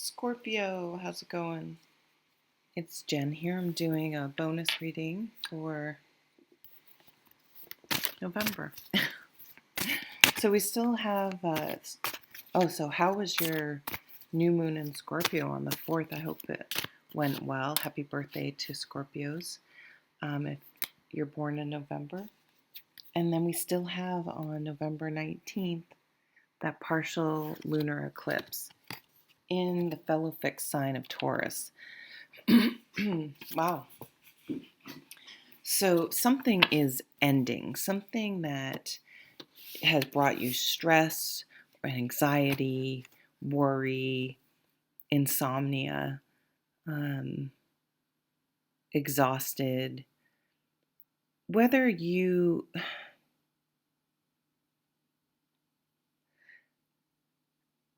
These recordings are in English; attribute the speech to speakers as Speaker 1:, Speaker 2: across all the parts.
Speaker 1: Scorpio, how's it going? It's Jen here. I'm doing a bonus reading for November. So we still have, so how was your new moon in Scorpio on the 4th? I hope it went well. Happy birthday to Scorpios if you're born in November. And then we still have on November 19th that partial lunar eclipse in the fellow fixed sign of Taurus. Wow. So something is ending, something that has brought you stress, anxiety, worry, insomnia, exhausted. Whether you,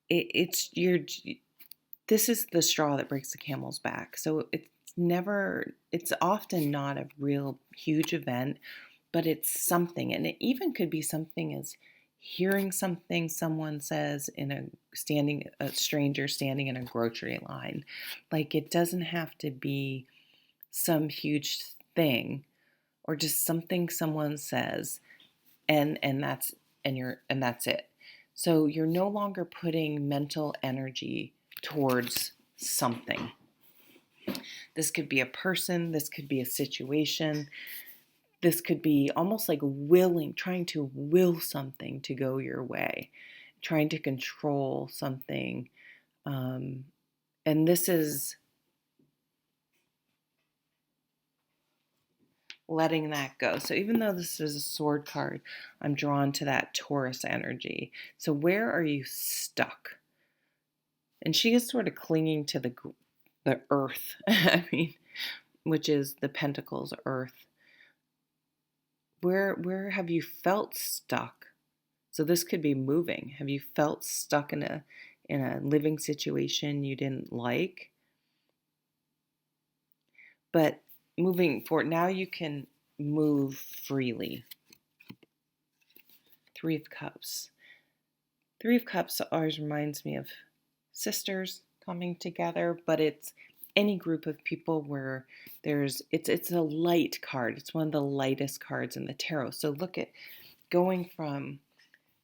Speaker 1: it's your, this is the straw that breaks the camel's back. So it's often not a real huge event, but it's something. And it even could be something as hearing something someone says a stranger standing in a grocery line. Like, it doesn't have to be some huge thing, or just something someone says, and that's it. So you're no longer putting mental energy towards something. This could be a person, this could be a situation, this could be almost like trying to will something to go your way, trying to control something. And this is letting that go. So even though this is a sword card, I'm drawn to that Taurus energy. So where are you stuck? And she is sort of clinging to the earth, I mean, which is the Pentacles earth. Where have you felt stuck? So this could be moving. Have you felt stuck in a living situation you didn't like? But moving forward, now you can move freely. 3 of Cups. 3 of Cups always reminds me of sisters coming together, but it's any group of people where it's a light card. It's one of the lightest cards in the tarot. So look at going from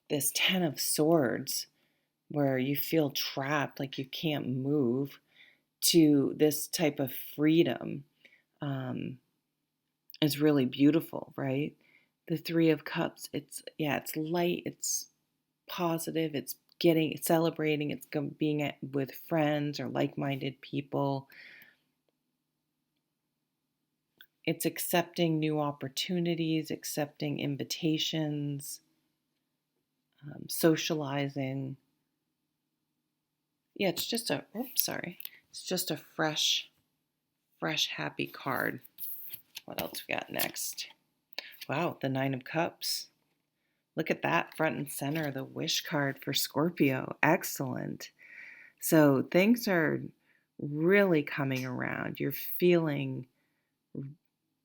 Speaker 1: this 10 of Swords, where you feel trapped, like you can't move, to this type of freedom, is really beautiful, right? The 3 of Cups, it's light, it's positive, it's celebrating, it's being with friends or like-minded people. It's accepting new opportunities, accepting invitations, socializing. Yeah, it's just it's just a fresh, happy card. What else we got next? Wow, the 9 of Cups. Look at that, front and center, the wish card for Scorpio. Excellent. So things are really coming around. You're feeling,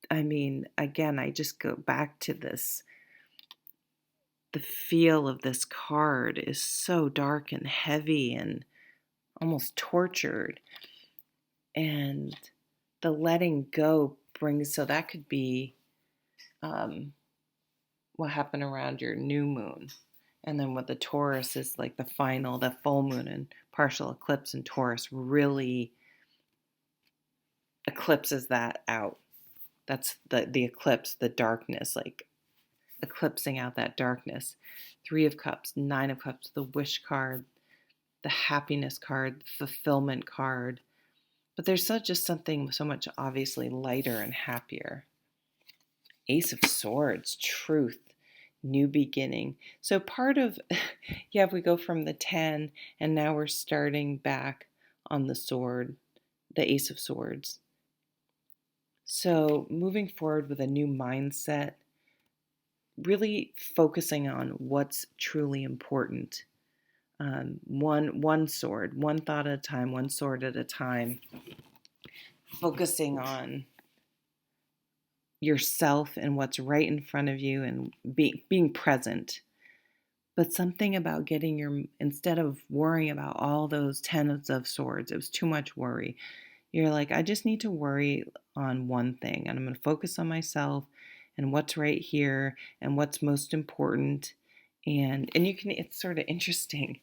Speaker 1: again, I just go back to this. The feel of this card is so dark and heavy and almost tortured. And the letting go so that could be what happened around your new moon. And then with the Taurus is like the full moon and partial eclipse in Taurus really eclipses that out. That's the eclipse, the darkness, like eclipsing out that darkness. 3 of Cups, 9 of Cups, the wish card, the happiness card, the fulfillment card. But there's just something so much obviously lighter and happier. Ace of Swords, truth, new beginning. So part of, if we go from the 10 and now we're starting back on the sword, the Ace of Swords. So moving forward with a new mindset, really focusing on what's truly important. One sword, one thought at a time, one sword at a time. Focusing on yourself and what's right in front of you, and being present. But something about instead of worrying about all those tens of swords, it was too much worry. You're like, I just need to worry on one thing, and I'm going to focus on myself and what's right here and what's most important. And it's sort of interesting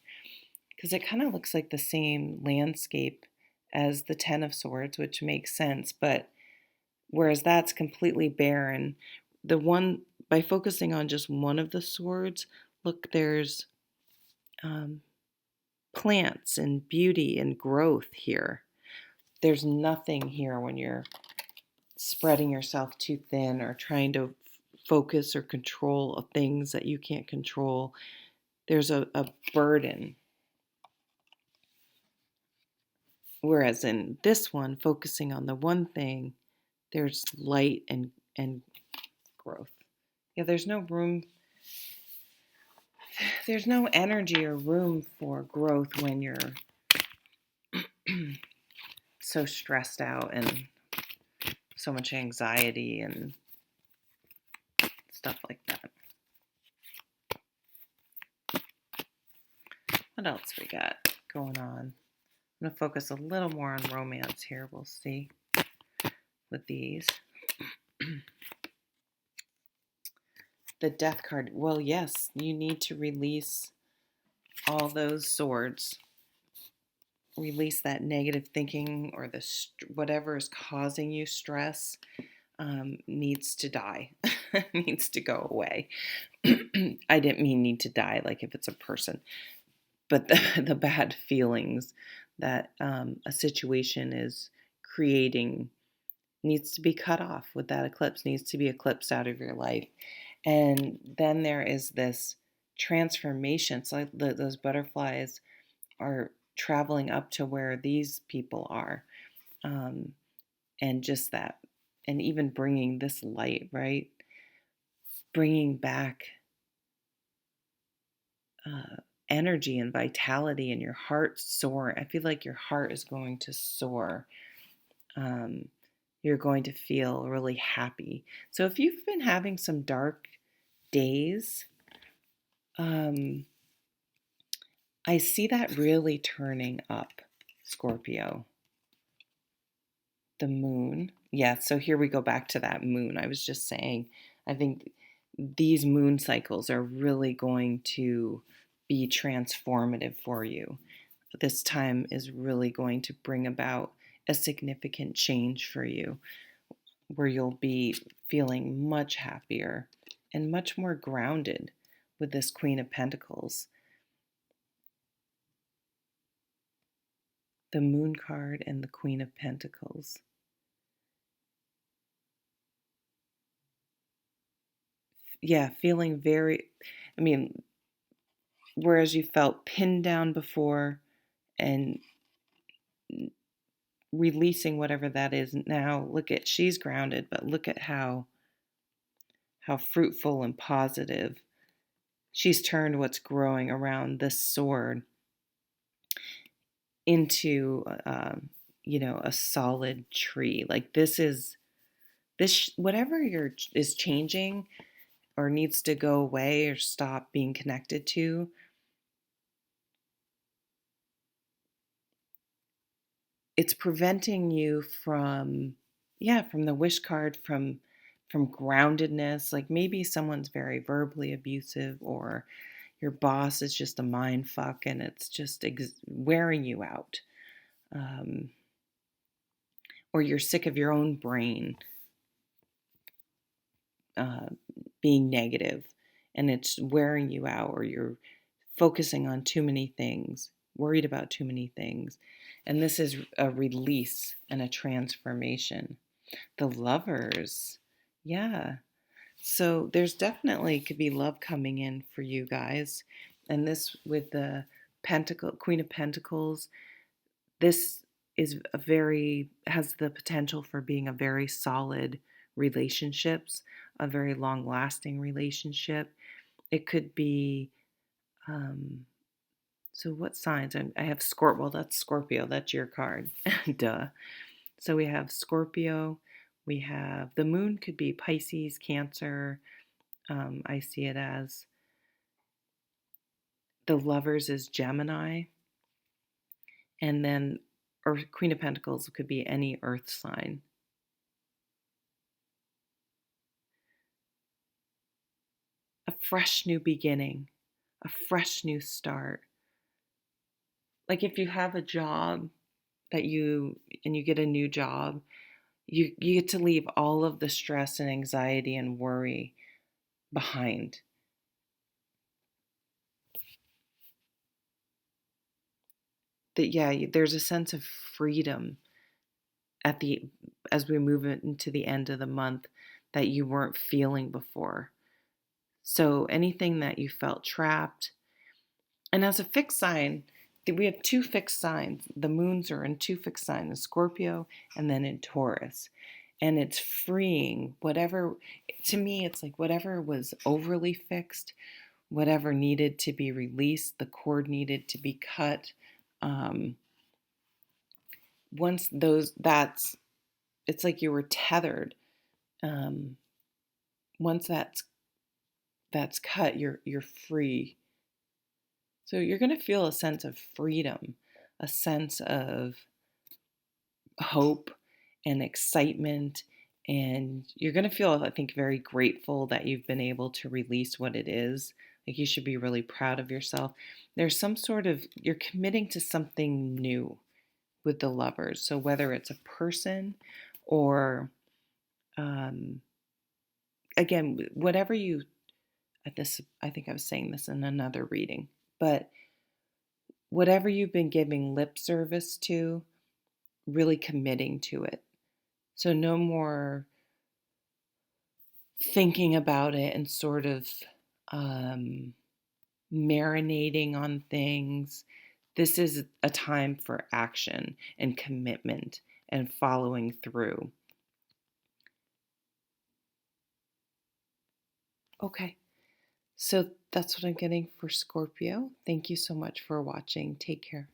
Speaker 1: because it kind of looks like the same landscape as the Ten of Swords, which makes sense, but whereas that's completely barren, the one by focusing on just one of the swords, look, there's um, plants and beauty and growth here. There's nothing here when you're spreading yourself too thin or trying to focus or control things that you can't control. There's a burden. Whereas in this one, focusing on the one thing, there's light and growth. Yeah, there's no energy or room for growth when you're so stressed out and so much anxiety and stuff like that. What else we got going on? I'm going to focus a little more on romance here. We'll see with these. The Death card. Well, yes, you need to release all those swords. Release that negative thinking or whatever is causing you stress needs to die. Needs to go away. I didn't mean need to die like if it's a person, but the bad feelings that a situation is creating needs to be cut off with that eclipse, needs to be eclipsed out of your life. And then there is this transformation. So those butterflies are traveling up to where these people are. And just that, and even bringing this light, right? Bringing back energy and vitality, and your heart soar. I feel like your heart is going to soar. You're going to feel really happy. So if you've been having some dark days, I see that really turning up, Scorpio. The moon. Yeah, so here we go back to that moon. I was just saying, I think these moon cycles are really going to be transformative for you. This time is really going to bring about a significant change for you where you'll be feeling much happier and much more grounded with this Queen of Pentacles. The Moon card and the Queen of Pentacles. Yeah, feeling whereas you felt pinned down before and releasing whatever that is now, she's grounded, but look at how fruitful and positive she's turned what's growing around this sword into a solid tree. Like this whatever is changing or needs to go away or stop being connected to, it's preventing you from the wish card, from groundedness. Like maybe someone's very verbally abusive, or your boss is just a mind fuck and it's just wearing you out, or you're sick of your own brain being negative and it's wearing you out, or you're focusing on too many things, worried about too many things. And this is a release and a transformation. The Lovers. Yeah. So there's definitely could be love coming in for you guys. And this with the Queen of Pentacles, this is has the potential for being a very solid relationships, a very long lasting relationship. It could be, so what signs? I have Scorpio. Well, that's Scorpio. That's your card. Duh. So we have Scorpio. We have the moon could be Pisces, Cancer. I see it as The Lovers is Gemini. And then Earth, Queen of Pentacles could be any earth sign. A fresh new beginning, a fresh new start. Like if you have a job and you get a new job, you get to leave all of the stress and anxiety and worry behind. That yeah, there's a sense of freedom at the as we move into the end of the month that you weren't feeling before. So anything that you felt trapped, and as a fixed sign, we have two fixed signs. The moons are in two fixed signs, in Scorpio and then in Taurus. And it's freeing whatever, to me, it's like whatever was overly fixed, whatever needed to be released, the cord needed to be cut. Um, Once it's like you were tethered. Um, Once that's cut, you're free. So you're going to feel a sense of freedom, a sense of hope and excitement. And you're going to feel, I think, very grateful that you've been able to release what it is. Like you should be really proud of yourself. There's some sort of, you're committing to something new with the Lovers. So whether it's a person or, um, again, whatever you, at this, I think I was saying this in another reading, but whatever you've been giving lip service to, really committing to it. So no more thinking about it and sort of um, marinating on things. This is a time for action and commitment and following through. Okay, so that's what I'm getting for Scorpio. Thank you so much for watching. Take care.